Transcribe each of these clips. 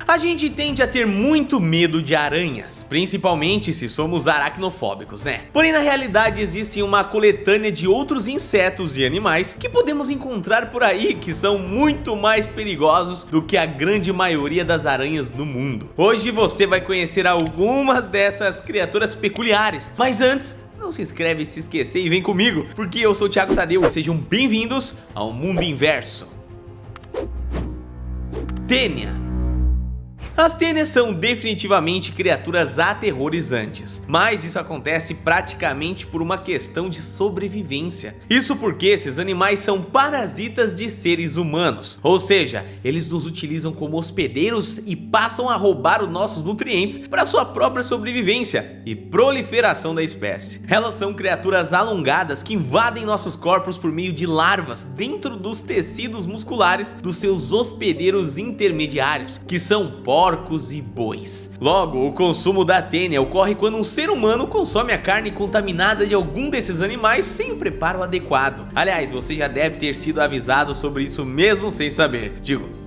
A gente tende a ter muito medo de aranhas, principalmente se somos aracnofóbicos, né? Porém, na realidade existe uma coletânea de outros insetos e animais que podemos encontrar por aí que são muito mais perigosos do que a grande maioria das aranhas no mundo. Hoje você vai conhecer algumas dessas criaturas peculiares, mas antes, não se inscreve, se esquecer e vem comigo, porque eu sou o Thiago Tadeu e sejam bem-vindos ao Mundo Inverso. Tênia. As tênias são definitivamente criaturas aterrorizantes, mas isso acontece praticamente por uma questão de sobrevivência. Isso porque esses animais são parasitas de seres humanos, ou seja, eles nos utilizam como hospedeiros e passam a roubar os nossos nutrientes para sua própria sobrevivência e proliferação da espécie. Elas são criaturas alongadas que invadem nossos corpos por meio de larvas dentro dos tecidos musculares dos seus hospedeiros intermediários, que são porcos e bois. Logo, o consumo da tênia ocorre quando um ser humano consome a carne contaminada de algum desses animais sem o preparo adequado. Aliás, você já deve ter sido avisado sobre isso mesmo sem saber.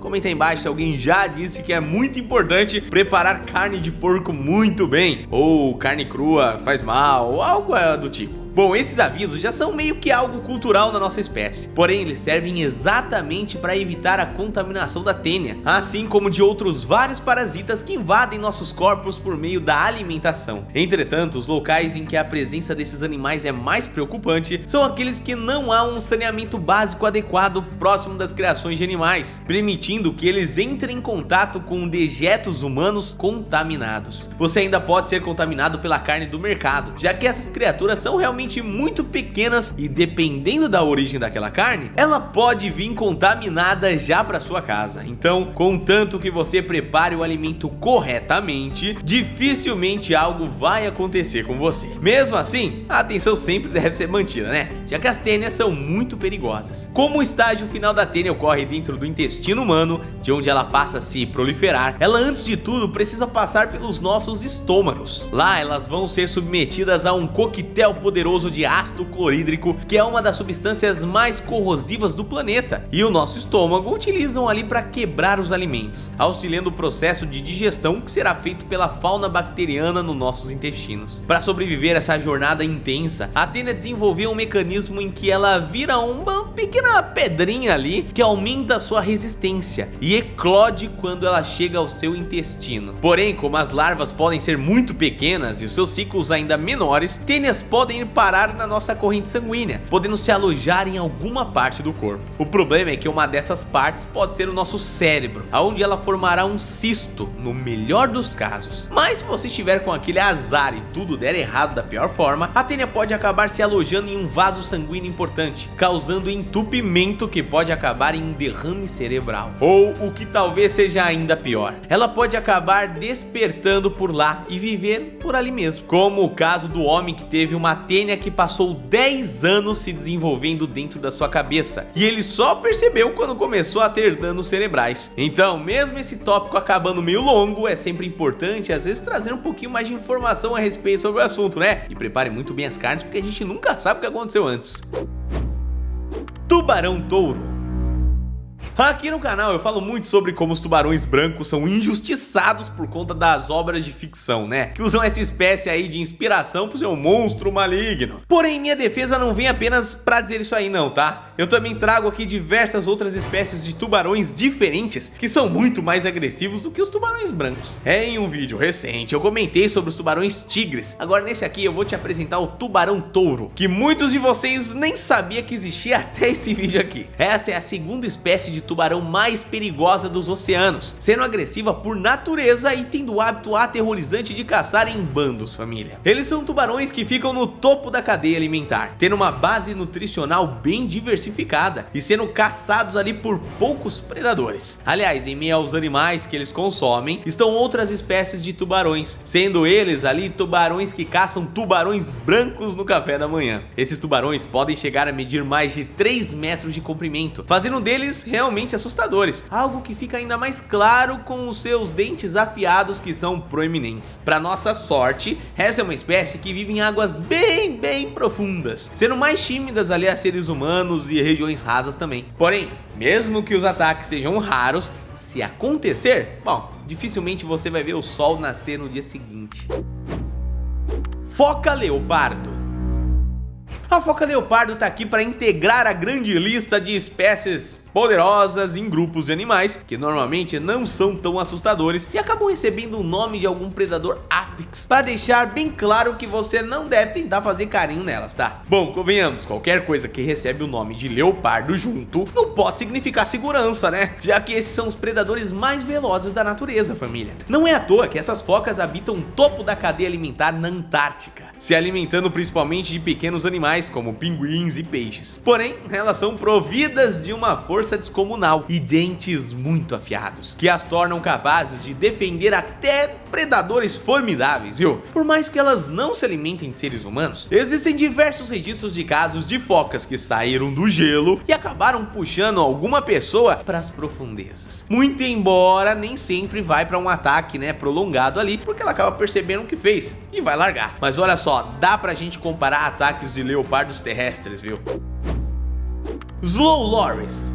Comenta aí embaixo se alguém já disse que é muito importante preparar carne de porco muito bem, ou carne crua faz mal, ou algo do tipo. Bom, esses avisos já são meio que algo cultural na nossa espécie, porém eles servem exatamente para evitar a contaminação da tênia, assim como de outros vários parasitas que invadem nossos corpos por meio da alimentação. Entretanto, os locais em que a presença desses animais é mais preocupante são aqueles que não há um saneamento básico adequado próximo das criações de animais, permitindo que eles entrem em contato com dejetos humanos contaminados. Você ainda pode ser contaminado pela carne do mercado, já que essas criaturas são realmente muito pequenas e dependendo da origem daquela carne, ela pode vir contaminada já para sua casa. Então, contanto que você prepare o alimento corretamente, dificilmente algo vai acontecer com você. Mesmo assim, a atenção sempre deve ser mantida, né? Já que as tênias são muito perigosas. Como o estágio final da tênia ocorre dentro do intestino humano, de onde ela passa a se proliferar, ela antes de tudo precisa passar pelos nossos estômagos. Lá elas vão ser submetidas a um coquetel poderoso de ácido clorídrico, que é uma das substâncias mais corrosivas do planeta, e o nosso estômago utilizam ali para quebrar os alimentos, auxiliando o processo de digestão que será feito pela fauna bacteriana nos nossos intestinos. Para sobreviver a essa jornada intensa, a tênia desenvolveu um mecanismo em que ela vira uma pequena pedrinha ali que aumenta a sua resistência e eclode quando ela chega ao seu intestino. Porém, como as larvas podem ser muito pequenas e os seus ciclos ainda menores, tênias podem ir parar na nossa corrente sanguínea, podendo se alojar em alguma parte do corpo. O problema é que uma dessas partes pode ser o nosso cérebro, onde ela formará um cisto, no melhor dos casos. Mas se você estiver com aquele azar e tudo der errado da pior forma, a tênia pode acabar se alojando em um vaso sanguíneo importante, causando entupimento que pode acabar em um derrame cerebral. Ou, o que talvez seja ainda pior, ela pode acabar despertando por lá e viver por ali mesmo, como o caso do homem que teve uma tênia que passou 10 anos se desenvolvendo dentro da sua cabeça, e ele só percebeu quando começou a ter danos cerebrais. Então, mesmo esse tópico acabando meio longo, é sempre importante às vezes trazer um pouquinho mais de informação a respeito sobre o assunto, né? E prepare muito bem as carnes, porque a gente nunca sabe o que aconteceu antes. Tubarão-touro. Aqui no canal eu falo muito sobre como os tubarões brancos são injustiçados por conta das obras de ficção, né? Que usam essa espécie aí de inspiração pro seu monstro maligno. Porém, minha defesa não vem apenas pra dizer isso aí não, tá? Eu também trago aqui diversas outras espécies de tubarões diferentes que são muito mais agressivos do que os tubarões brancos. Em um vídeo recente eu comentei sobre os tubarões tigres. Agora nesse aqui eu vou te apresentar o tubarão-touro, que muitos de vocês nem sabiam que existia até esse vídeo aqui. Essa é a segunda espécie de tubarão mais perigosa dos oceanos, sendo agressiva por natureza e tendo o hábito aterrorizante de caçar em bandos, família. Eles são tubarões que ficam no topo da cadeia alimentar, tendo uma base nutricional bem diversificada e sendo caçados ali por poucos predadores. Aliás, em meio aos animais que eles consomem, estão outras espécies de tubarões, sendo eles ali tubarões que caçam tubarões brancos no café da manhã. Esses tubarões podem chegar a medir mais de 3 metros de comprimento, fazendo deles realmente assustadores, algo que fica ainda mais claro com os seus dentes afiados que são proeminentes. Para nossa sorte, essa é uma espécie que vive em águas bem profundas, sendo mais tímidas ali a seres humanos e regiões rasas também. Porém, mesmo que os ataques sejam raros, se acontecer, bom, dificilmente você vai ver o sol nascer no dia seguinte. Foca leopardo. A foca leopardo está aqui para integrar a grande lista de espécies poderosas em grupos de animais que normalmente não são tão assustadores e acabam recebendo o nome de algum predador apex, para deixar bem claro que você não deve tentar fazer carinho nelas, tá? Bom, convenhamos, qualquer coisa que recebe o nome de leopardo junto não pode significar segurança, né? Já que esses são os predadores mais velozes da natureza, família. Não é à toa que essas focas habitam o topo da cadeia alimentar na Antártica, se alimentando principalmente de pequenos animais como pinguins e peixes. Porém, elas são providas de uma força descomunal e dentes muito afiados, que as tornam capazes de defender até predadores formidáveis, viu? Por mais que elas não se alimentem de seres humanos, existem diversos registros de casos de focas que saíram do gelo e acabaram puxando alguma pessoa para as profundezas. Muito embora nem sempre vai para um ataque, né, prolongado ali, porque ela acaba percebendo o que fez e vai largar. Mas olha só, dá pra gente comparar ataques de leopardos terrestres, viu? Slow Loris.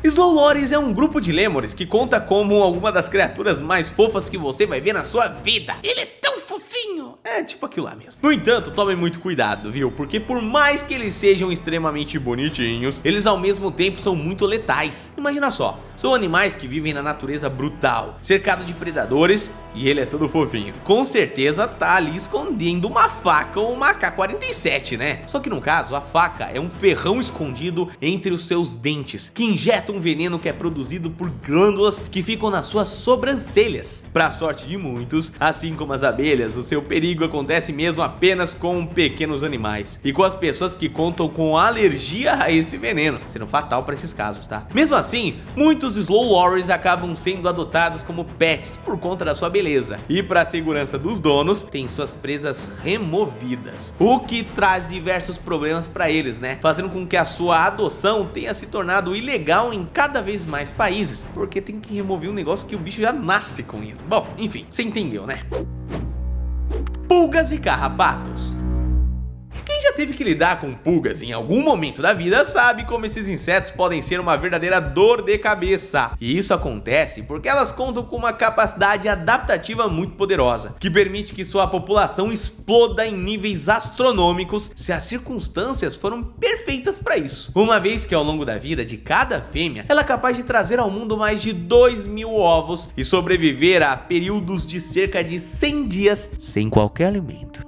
Slow Loris é um grupo de lêmures que conta como alguma das criaturas mais fofas que você vai ver na sua vida. Ele é tão fofinho! É tipo aquilo lá mesmo. No entanto, tomem muito cuidado, viu? Porque por mais que eles sejam extremamente bonitinhos, eles ao mesmo tempo são muito letais. Imagina só, são animais que vivem na natureza brutal, cercado de predadores, e ele é todo fofinho. Com certeza tá ali escondendo uma faca ou uma AK-47, né? Só que no caso, a faca é um ferrão escondido entre os seus dentes, que injeta um veneno que é produzido por glândulas que ficam nas suas sobrancelhas. Pra sorte de muitos, assim como as abelhas, o seu perigo acontece mesmo apenas com pequenos animais e com as pessoas que contam com alergia a esse veneno, sendo fatal para esses casos, tá? Mesmo assim, muitos Slow Loris acabam sendo adotados como pets por conta da sua beleza, e para a segurança dos donos, tem suas presas removidas, o que traz diversos problemas para eles, né? Fazendo com que a sua adoção tenha se tornado ilegal em cada vez mais países, porque tem que remover um negócio que o bicho já nasce com ele. Bom, enfim, você entendeu, né? Pulgas e carrapatos. Quem já teve que lidar com pulgas em algum momento da vida sabe como esses insetos podem ser uma verdadeira dor de cabeça. E isso acontece porque elas contam com uma capacidade adaptativa muito poderosa, que permite que sua população exploda em níveis astronômicos se as circunstâncias foram perfeitas para isso. Uma vez que ao longo da vida de cada fêmea, ela é capaz de trazer ao mundo mais de 2.000 ovos e sobreviver a períodos de cerca de 100 dias sem qualquer alimento.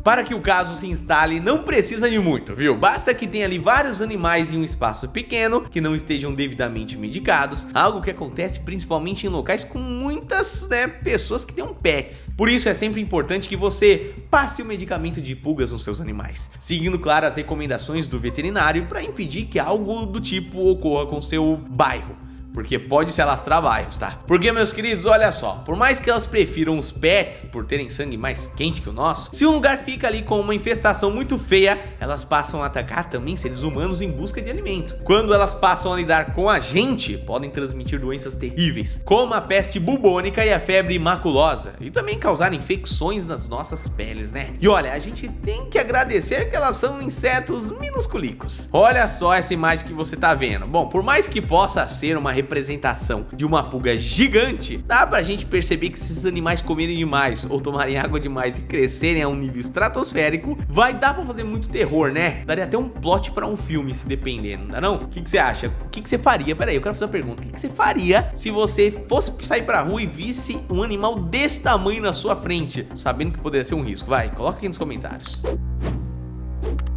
Para que o caso se instale, não precisa de muito, viu? Basta que tenha ali vários animais em um espaço pequeno, que não estejam devidamente medicados, algo que acontece principalmente em locais com muitas, né, pessoas que tenham pets. Por isso é sempre importante que você passe o medicamento de pulgas nos seus animais, seguindo, claro, as recomendações do veterinário para impedir que algo do tipo ocorra com seu bairro, porque pode se alastrar bairros, tá? Porque, meus queridos, olha só, por mais que elas prefiram os pets por terem sangue mais quente que o nosso, se um lugar fica ali com uma infestação muito feia, elas passam a atacar também seres humanos em busca de alimento. Quando elas passam a lidar com a gente, podem transmitir doenças terríveis, como a peste bubônica e a febre maculosa, e também causar infecções nas nossas peles, né? E olha, a gente tem que agradecer que elas são insetos minusculicos. Olha só essa imagem que você tá vendo. Bom, por mais que possa ser uma representação de uma pulga gigante, dá pra gente perceber que se esses animais comerem demais ou tomarem água demais e crescerem a um nível estratosférico, vai dar pra fazer muito terror, né? Daria até um plot pra um filme, se depender, não dá não? O que você acha? O que você faria? Pera aí, eu quero fazer uma pergunta. O que você faria se você fosse sair pra rua e visse um animal desse tamanho na sua frente, sabendo que poderia ser um risco? Vai, coloca aqui nos comentários.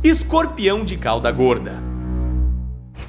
Escorpião de cauda gorda.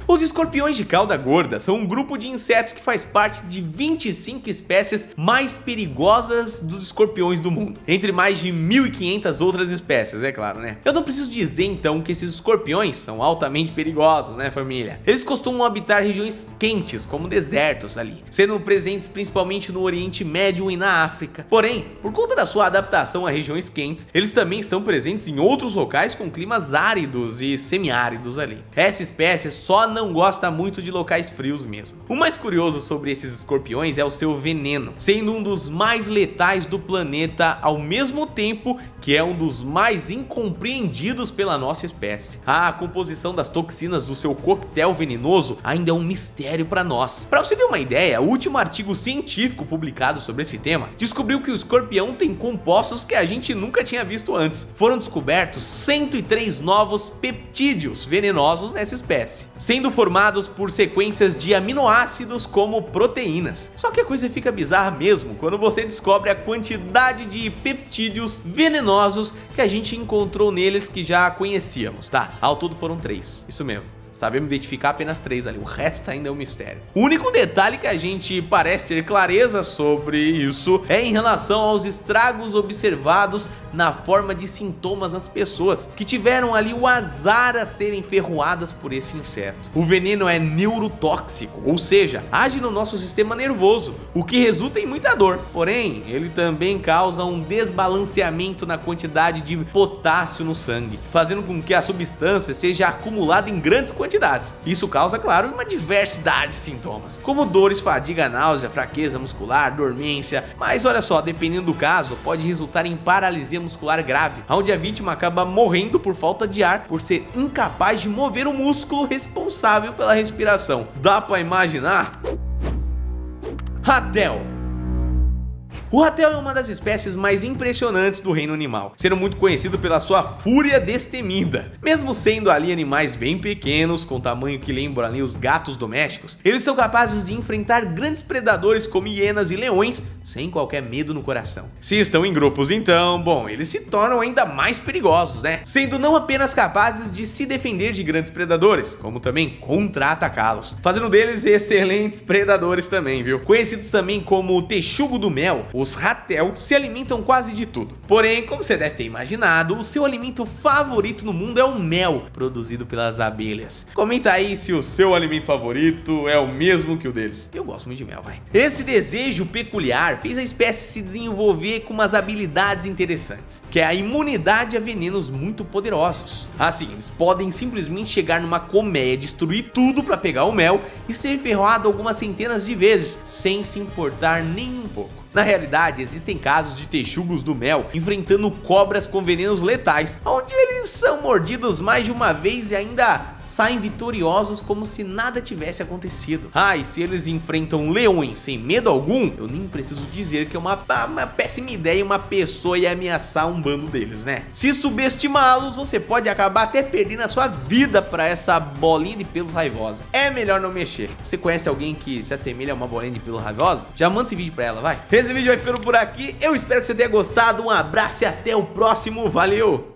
Os escorpiões de cauda gorda são um grupo de insetos que faz parte de 25 espécies mais perigosas dos escorpiões do mundo, entre mais de 1.500 outras espécies, é claro, né? Eu não preciso dizer então que esses escorpiões são altamente perigosos, né, família? Eles costumam habitar regiões quentes, como desertos ali, sendo presentes principalmente no Oriente Médio e na África. Porém, por conta da sua adaptação a regiões quentes, eles também estão presentes em outros locais com climas áridos e semiáridos ali. Essa espécie só não gosta muito de locais frios mesmo. O mais curioso sobre esses escorpiões é o seu veneno, sendo um dos mais letais do planeta ao mesmo tempo que é um dos mais incompreendidos pela nossa espécie. A composição das toxinas do seu coquetel venenoso ainda é um mistério para nós. Para você ter uma ideia, o último artigo científico publicado sobre esse tema descobriu que o escorpião tem compostos que a gente nunca tinha visto antes. Foram descobertos 103 novos peptídeos venenosos nessa espécie, sendo formados por sequências de aminoácidos como proteínas. Só que a coisa fica bizarra mesmo quando você descobre a quantidade de peptídeos venenosos que a gente encontrou neles que já conhecíamos, tá? Ao todo foram 3, isso mesmo. Sabemos identificar apenas 3 ali, o resto ainda é um mistério. O único detalhe que a gente parece ter clareza sobre isso é em relação aos estragos observados na forma de sintomas nas pessoas que tiveram ali o azar a serem ferroadas por esse inseto. O veneno é neurotóxico, ou seja, age no nosso sistema nervoso, o que resulta em muita dor. Porém, ele também causa um desbalanceamento na quantidade de potássio no sangue, fazendo com que a substância seja acumulada em grandes quantidades. Isso causa, claro, uma diversidade de sintomas, como dores, fadiga, náusea, fraqueza muscular, dormência, mas olha só, dependendo do caso, pode resultar em paralisia muscular grave, onde a vítima acaba morrendo por falta de ar por ser incapaz de mover o músculo responsável pela respiração. Dá pra imaginar? Ratel. O ratel é uma das espécies mais impressionantes do reino animal, sendo muito conhecido pela sua fúria destemida. Mesmo sendo ali animais bem pequenos, com tamanho que lembra ali os gatos domésticos, eles são capazes de enfrentar grandes predadores como hienas e leões sem qualquer medo no coração. Se estão em grupos então, bom, eles se tornam ainda mais perigosos, né? Sendo não apenas capazes de se defender de grandes predadores, como também contra-atacá-los, fazendo deles excelentes predadores também, viu? Conhecidos também como o texugo do mel, os ratel se alimentam quase de tudo. Porém, como você deve ter imaginado, o seu alimento favorito no mundo é o mel, produzido pelas abelhas. Comenta aí se o seu alimento favorito é o mesmo que o deles. Eu gosto muito de mel, vai. Esse desejo peculiar fez a espécie se desenvolver com umas habilidades interessantes, que é a imunidade a venenos muito poderosos. Assim, eles podem simplesmente chegar numa colmeia, destruir tudo para pegar o mel e ser ferroado algumas centenas de vezes, sem se importar nem um pouco. Na realidade, existem casos de texugos do mel enfrentando cobras com venenos letais, onde eles são mordidos mais de uma vez e ainda saem vitoriosos como se nada tivesse acontecido. E se eles enfrentam leões sem medo algum, eu nem preciso dizer que é uma péssima ideia uma pessoa ir ameaçar um bando deles, né? Se subestimá-los, você pode acabar até perdendo a sua vida para essa bolinha de pelos raivosa. É melhor não mexer. Você conhece alguém que se assemelha a uma bolinha de pelo raivosa? Já manda esse vídeo pra ela, vai. Esse vídeo vai ficando por aqui, eu espero que você tenha gostado, um abraço e até o próximo, valeu!